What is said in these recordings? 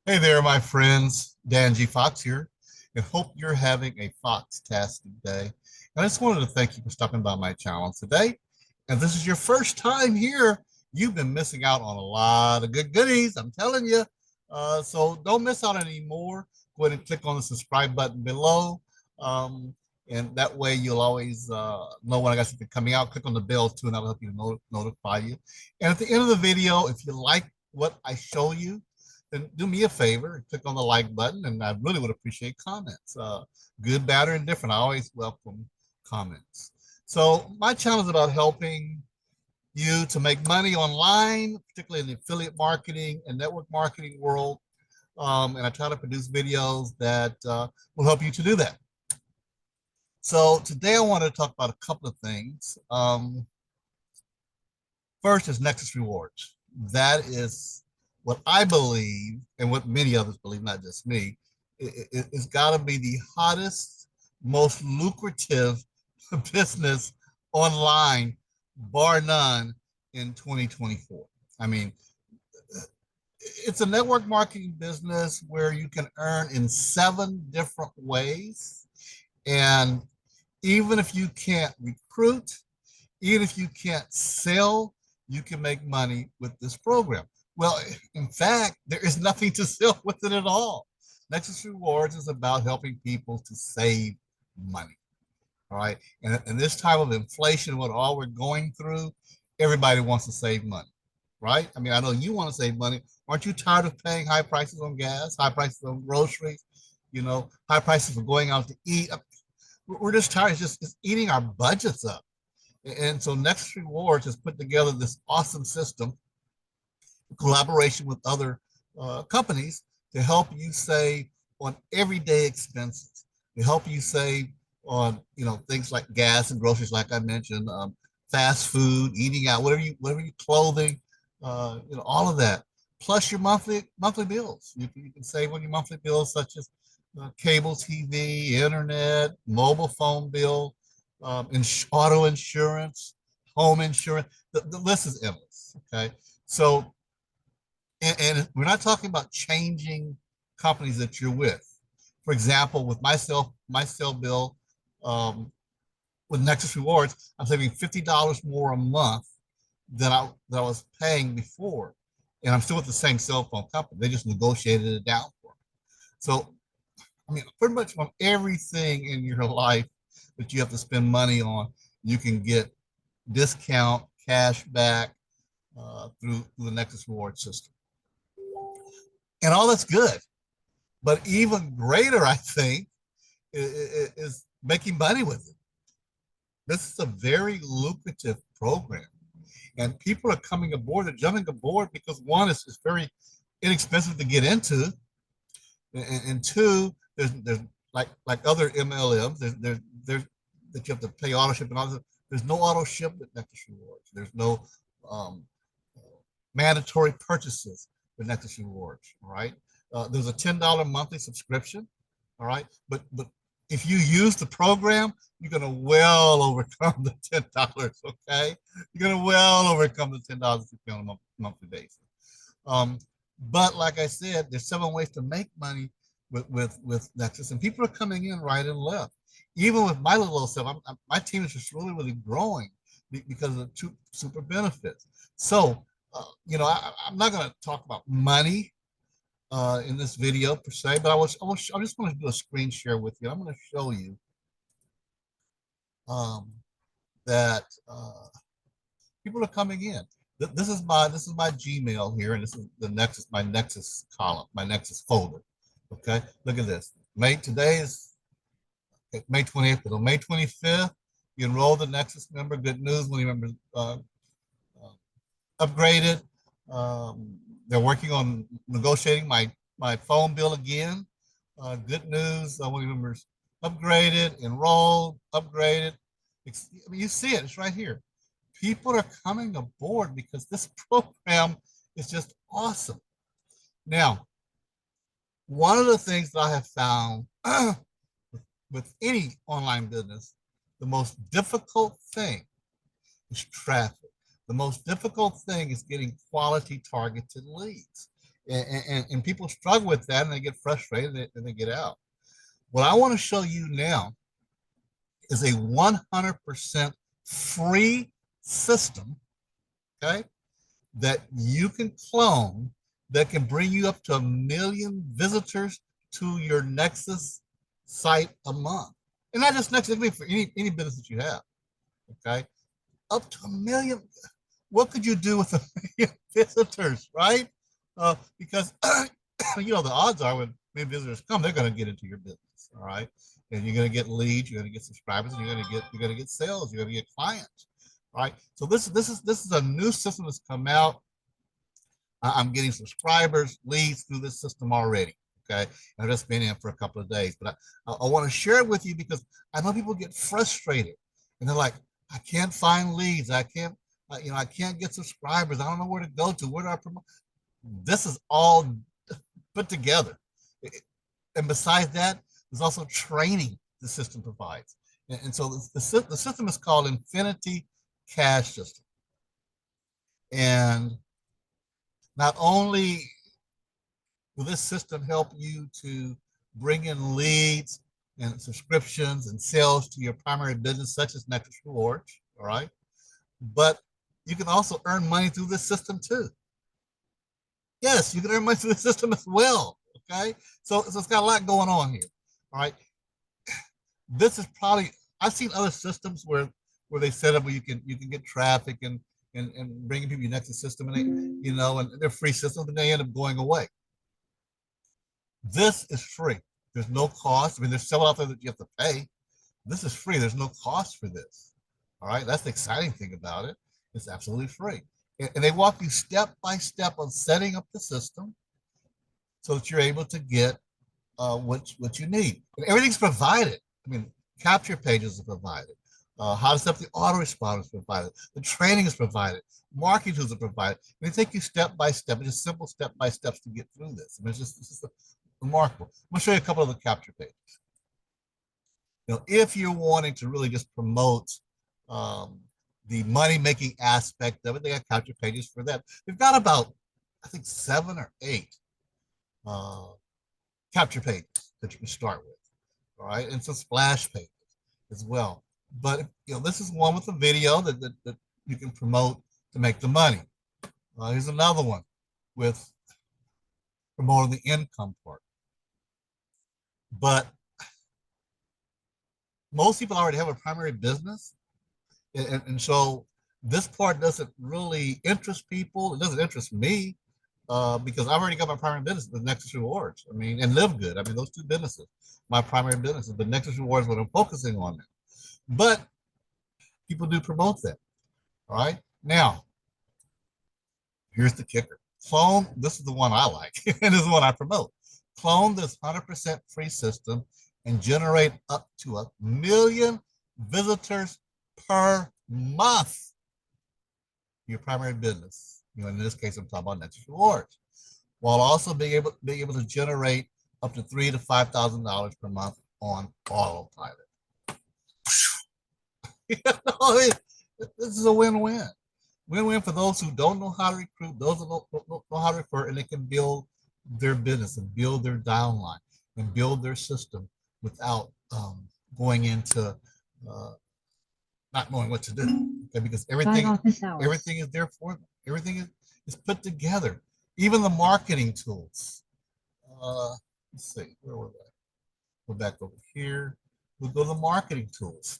Hey there, my friends. Dan G. Fox here, and hope you're having a Fox-tastic day. And I just wanted to thank you for stopping by my channel today. And if this is your first time here, you've been missing out on a lot of good goodies, I'm telling you. So don't miss out anymore. Go ahead and click on the subscribe button below. Um, and that way you'll always know when I got something coming out. Click on the bell too, and that'll help you notify you. And at the end of the video, if you like what I show you, then do me a favor and click on the like button, and I really would appreciate comments. Good, bad, or indifferent. I always welcome comments. So my channel is about helping you to make money online, particularly in the affiliate marketing and network marketing world. And I try to produce videos that will help you to do that. So today I want to talk about a couple of things. First is Nexus Rewards. That is what I believe, and what many others believe, not just me. It's got to be the hottest, most lucrative business online, bar none, in 2024. I mean, it's a network marketing business where you can earn in 7 different ways. And even if you can't recruit, even if you can't sell, you can make money with this program. Well, in fact, there is nothing to sell with it at all. Nexus Rewards is about helping people to save money. All right. And in this time of inflation, what all we're going through, everybody wants to save money. Right. I mean, I know you want to save money. Aren't you tired of paying high prices on gas, high prices on groceries, high prices for going out to eat? We're just tired. It's eating our budgets up. And so Nexus Rewards has put together this awesome system, collaboration with other companies, to help you save on everyday expenses, to help you save on things like gas and groceries, like I mentioned, fast food, eating out, whatever you clothing, all of that, plus your monthly bills. You can save on your monthly bills, such as cable TV, internet, mobile phone bill, auto insurance, home insurance. The list is endless. Okay, so and we're not talking about changing companies that you're with. For example, with my cell bill, with Nexus Rewards, I'm saving $50 more a month than I was paying before, and I'm still with the same cell phone company. They just negotiated it down for me. So, I mean, pretty much on everything in your life that you have to spend money on, you can get discount, cash back through the Nexus Reward system. And all that's good. But even greater, I think, is making money with it. This is a very lucrative program. And people are coming aboard, they're jumping aboard because one, it's very inexpensive to get into. And two, there's like other MLMs, there's that you have to pay auto ship and all this. There's no auto ship with Nexus Rewards. There's no um, mandatory purchases with Nexus Rewards. All right. There's a $10 monthly subscription. All right. But if you use the program, you're gonna well overcome the $10. Okay. You're gonna well overcome the $10 you pay on a monthly basis. But like I said, there's 7 ways to make money with Nexus, and people are coming in right and left. Even with my little old stuff, my team is just really growing because of the super benefits. So, I'm not going to talk about money in this video per se, but I just want to do a screen share with you. I'm going to show you that people are coming in. This is my Gmail here, and this is my Nexus column, my Nexus folder. Okay, look at this. Today is May 28th, but on May 25th, you enroll the Nexus member. Good news, when you members upgraded. They're working on negotiating my phone bill again. Good news, when you members upgraded, enrolled, upgraded. I mean, you see it, it's right here. People are coming aboard because this program is just awesome. Now, one of the things that I have found with any online business, the most difficult thing is traffic. The most difficult thing is getting quality targeted leads. And people struggle with that and they get frustrated and they get out. What I want to show you now is a 100% free system, okay, that you can clone that can bring you up to 1 million visitors to your Nexus site a month. And not just Nexus, it can be for any business that you have, okay? Up to 1 million. What could you do with 1 million visitors, right? Because you know the odds are when many visitors come, they're going to get into your business, all right? And you're going to get leads, you're going to get subscribers, and you're going to get sales, you're going to get clients, all right? So this is a new system that's come out. I'm getting subscribers, leads through this system already. Okay, I've just been in for a couple of days, but I want to share it with you because I know people get frustrated and they're like, I can't find leads, I can't, I can't get subscribers, I don't know where to go to, where do I promote? This is all put together, and besides that, there's also training the system provides, and so the system is called Infinity Cash System, and not only will this system help you to bring in leads and subscriptions and sales to your primary business, such as Nexus Rewards, all right? But you can also earn money through this system too. Yes, you can earn money through the system as well, okay? So it's got a lot going on here, all right? This is probably, I've seen other systems where they set up where you can get traffic and bringing people your Nexus system, and they, and they're free systems, and they end up going away. This is free. There's no cost. I mean, there's several out there that you have to pay. This is free. There's no cost for this. All right. That's the exciting thing about it. It's absolutely free. And they walk you step by step on setting up the system so that you're able to get what you need. And everything's provided. I mean, capture pages are provided. How to set up the autoresponder is provided. The training is provided. Marketing tools are provided. And they take you step by step, just simple step by steps to get through this. I mean, it's just remarkable. I'm going to show you a couple of the capture pages. If you're wanting to really just promote the money-making aspect of it, they got capture pages for that. They've got about, I think, 7 or 8 capture pages that you can start with, all right? And some splash pages as well. But, this is one with a video that you can promote to make the money. Here's another one with promoting the income part. But most people already have a primary business. And so this part doesn't really interest people. It doesn't interest me because I've already got my primary business, the Nexus Rewards. I mean, and LiveGood. I mean, those two businesses, my primary businesses. But Nexus Rewards is what I'm focusing on now. But people do promote that. All right. Now, here's the kicker. Clone, this is the one I like, and this is the one I promote. Clone this 100% free system and generate up to 1 million visitors per month. Your primary business. In this case, I'm talking about Nexus Rewards, while also being able to generate up to $3,000 to $5,000 per month on autopilot. I mean, this is a win-win. Win-win for those who don't know how to recruit, those who don't know how to refer, and they can build their business and build their downline and build their system without going into not knowing what to do. Okay, because everything is there for them. Everything is put together. Even the marketing tools. Let's see, where were they? Go back over here. We'll go to the marketing tools.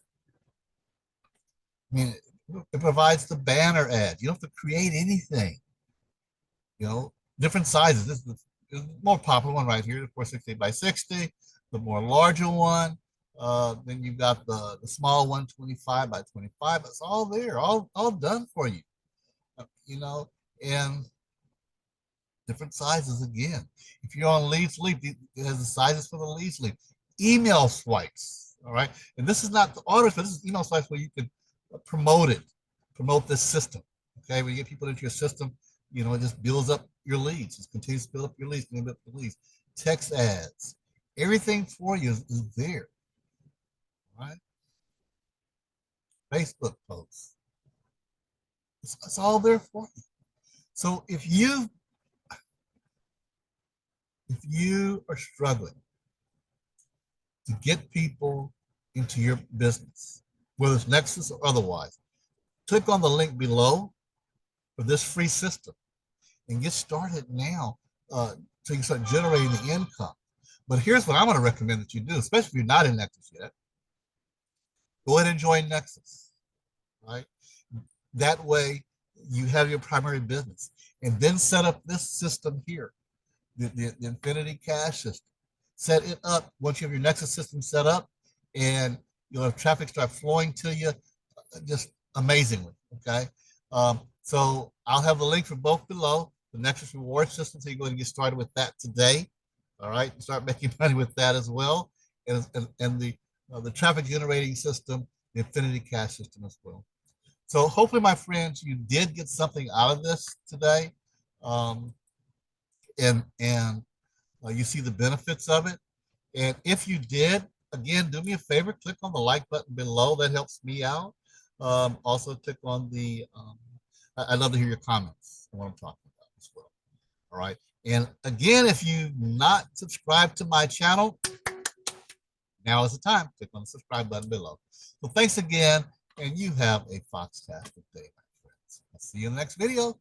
I mean, it provides the banner ads. You don't have to create anything. Different sizes. This is the more popular one right here, the 460 by 60. The more larger one. Then you've got the small one, 25 by 25. It's all there, all done for you. And different sizes again. If you're on leads lead, it has the sizes for the leads lead. Email swipes, all right? And this is not the orders, but this is email swipes where you can promote this system, okay? When you get people into your system, it just builds up your leads. It continues to build up your leads, build up the leads. Text ads, everything for you is there, all right? Facebook posts, it's all there for you. So if you If you are struggling to get people into your business, whether it's Nexus or otherwise, click on the link below for this free system and get started now so you can start generating the income. But here's what I'm going to recommend that you do, especially if you're not in Nexus yet. Go ahead and join Nexus, right? That way you have your primary business and then set up this system here, the Infinity Cash system. Set it up once you have your Nexus system set up, and you'll have traffic start flowing to you just amazingly, okay? So I'll have the link for both below, the Nexus Reward system, so you go ahead and get started with that today, all right? Start making money with that as well, and the traffic generating system, the Infinity Cash system as well. So hopefully, my friends, you did get something out of this today, and you see the benefits of it. And if you did, again, do me a favor, click on the like button below. That helps me out. Also, click on the, I'd love to hear your comments on what I'm talking about as well. All right. And again, if you've not subscribed to my channel, now is the time. Click on the subscribe button below. So thanks again, and you have a foxtastic day, my friends. I'll see you in the next video.